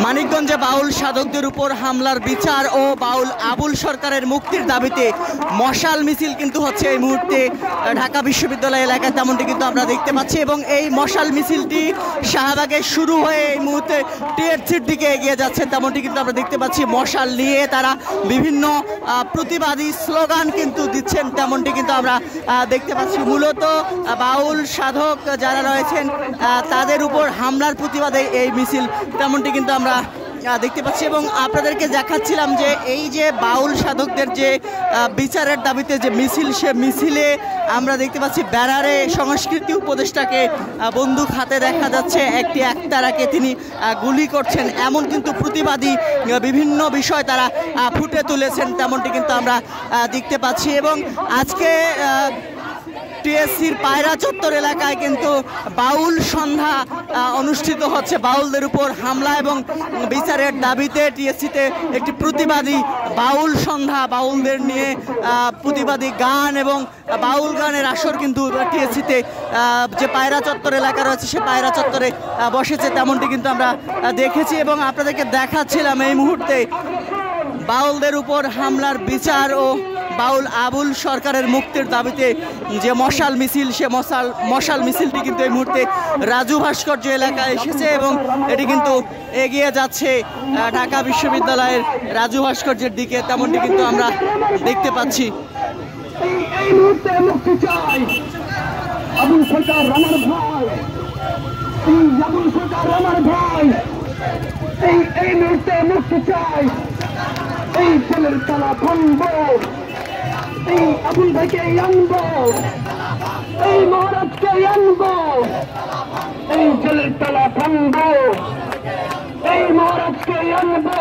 মানিকগঞ্জে বাউল সাধকদের উপর হামলার বিচার ও বাউল আবুল সরকারের মুক্তির দাবিতে মশাল মিছিল কিন্তু হচ্ছে এই মুহূর্তে ঢাকা বিশ্ববিদ্যালয় এলাকায়, তেমনটি কিন্তু আমরা দেখতে পাচ্ছি। এবং এই মশাল মিছিলটি শাহবাগে শুরু হয়ে এই মুহূর্তে টিএসসির দিকে এগিয়ে যাচ্ছে, তেমনটি কিন্তু আমরা দেখতে পাচ্ছি। মশাল নিয়ে তারা বিভিন্ন প্রতিবাদী স্লোগান কিন্তু দিচ্ছেন, তেমনটি কিন্তু আমরা দেখতে পাচ্ছি। মূলত বাউল সাধক যারা রয়েছেন তাদের উপর হামলার প্রতিবাদে এই মিছিল, তেমনটি কিন্তু আমরা দেখতে পাচ্ছি। এবং আপনাদেরকে দেখাচ্ছিলাম যে এই যে বাউল সাধকদের যে বিচারের দাবিতে যে মিছিল, সে মিছিলে আমরা দেখতে পাচ্ছি ব্যানারে সংস্কৃতি উপদেষ্টাকে বন্দুক হাতে দেখা যাচ্ছে, একটি একতারাকে তিনি গুলি করছেন, এমন কিন্তু প্রতিবাদী বিভিন্ন বিষয় তারা ফুটে তুলেছেন, তেমনটি কিন্তু আমরা দেখতে পাচ্ছি। এবং আজকে টিএসসির পায়রা চত্বর এলাকায় কিন্তু বাউল সন্ধ্যা অনুষ্ঠিত হচ্ছে। বাউলদের উপর হামলা এবং বিচারের দাবিতে টিএসসিতে একটি প্রতিবাদী বাউল সন্ধ্যা, বাউলদের নিয়ে প্রতিবাদী গান এবং বাউল গানের আসর কিন্তু টিএসসিতে যে পায়রা চত্বর এলাকা রয়েছে সে পায়রা চত্বরে বসেছে, তেমনটি কিন্তু আমরা দেখেছি। এবং আপনাদেরকে দেখাচ্ছিলাম এই মুহূর্তে বাউলদের উপর হামলার বিচার ও বাউল আবুল সরকারের মুক্তির দাবিতে যে মশাল মিছিল, সে মশাল মিছিলটি কিন্তু এই মুহূর্তে রাজু ভাস্কর্য এলাকায় এসেছে এবং এটি কিন্তু এগিয়ে যাচ্ছে ঢাকা বিশ্ববিদ্যালয়ের রাজু ভাস্কর্যের দিকে, তেমনটি কিন্তু আমরা দেখতে পাচ্ছি। এই আবুল ভাইকে আনবো, এই মহারাজকে আনবো, এই জলের তলা ভাঙবো, এই মহারাজকে আনবো,